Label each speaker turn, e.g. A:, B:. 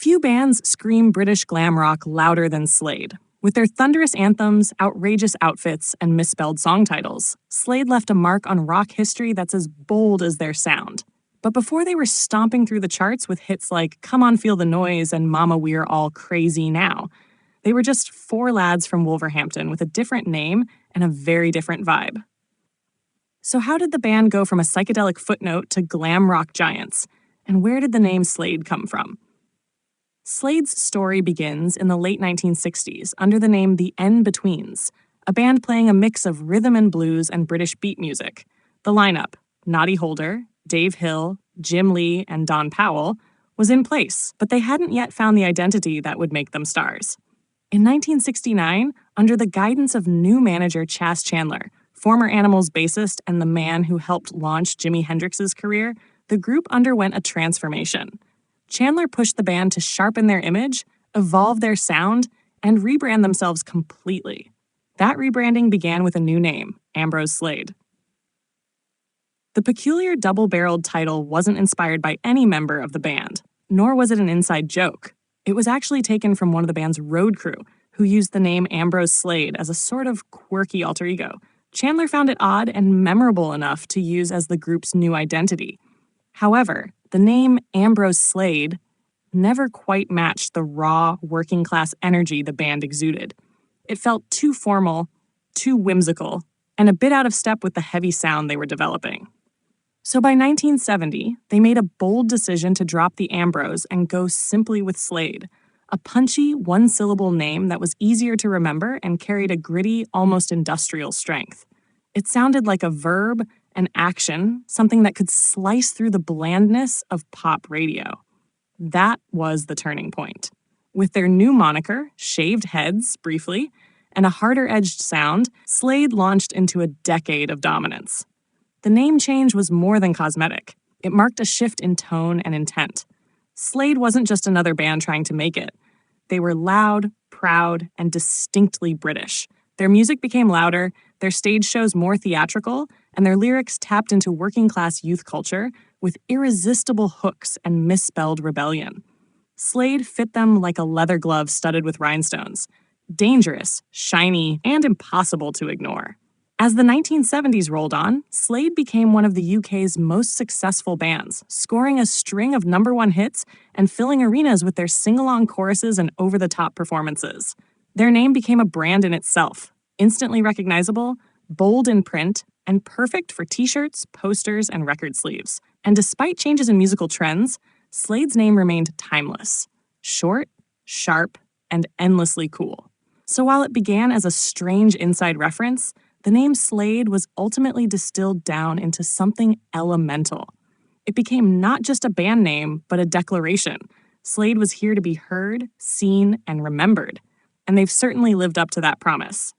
A: Few bands scream British glam rock louder than Slade. With their thunderous anthems, outrageous outfits, and misspelled song titles, Slade left a mark on rock history that's as bold as their sound. But before they were stomping through the charts with hits like Come On Feel the Noize and Mama Weer All Crazee Now, they were just four lads from Wolverhampton with a different name and a very different vibe. So how did the band go from a psychedelic footnote to glam rock giants? And where did the name Slade come from? Slade's story begins in the late 1960s under the name The In-Betweens, a band playing a mix of rhythm and blues and British beat music. The lineup, Noddy Holder, Dave Hill, Jim Lee, and Don Powell, was in place, but they hadn't yet found the identity that would make them stars. In 1969, under the guidance of new manager Chas Chandler, former Animals bassist and the man who helped launch Jimi Hendrix's career, the group underwent a transformation. Chandler pushed the band to sharpen their image, evolve their sound, and rebrand themselves completely. That rebranding began with a new name, Ambrose Slade. The peculiar double-barreled title wasn't inspired by any member of the band, nor was it an inside joke. It was actually taken from one of the band's road crew, who used the name Ambrose Slade as a sort of quirky alter ego. Chandler found it odd and memorable enough to use as the group's new identity. However, the name Ambrose Slade never quite matched the raw, working-class energy the band exuded. It felt too formal, too whimsical, and a bit out of step with the heavy sound they were developing. So by 1970, they made a bold decision to drop the Ambrose and go simply with Slade, a punchy, one-syllable name that was easier to remember and carried a gritty, almost industrial strength. It sounded like a verb, an action, something that could slice through the blandness of pop radio. That was the turning point. With their new moniker, shaved heads, briefly, and a harder-edged sound, Slade launched into a decade of dominance. The name change was more than cosmetic. It marked a shift in tone and intent. Slade wasn't just another band trying to make it. They were loud, proud, and distinctly British. Their music became louder, their stage shows more theatrical, and their lyrics tapped into working-class youth culture with irresistible hooks and misspelled rebellion. Slade fit them like a leather glove studded with rhinestones. Dangerous, shiny, and impossible to ignore. As the 1970s rolled on, Slade became one of the UK's most successful bands, scoring a string of #1 hits and filling arenas with their sing-along choruses and over-the-top performances. Their name became a brand in itself, instantly recognizable, bold in print, and perfect for t-shirts, posters, and record sleeves. And despite changes in musical trends, Slade's name remained timeless. Short, sharp, and endlessly cool. So while it began as a strange inside reference, the name Slade was ultimately distilled down into something elemental. It became not just a band name, but a declaration. Slade was here to be heard, seen, and remembered. And they've certainly lived up to that promise.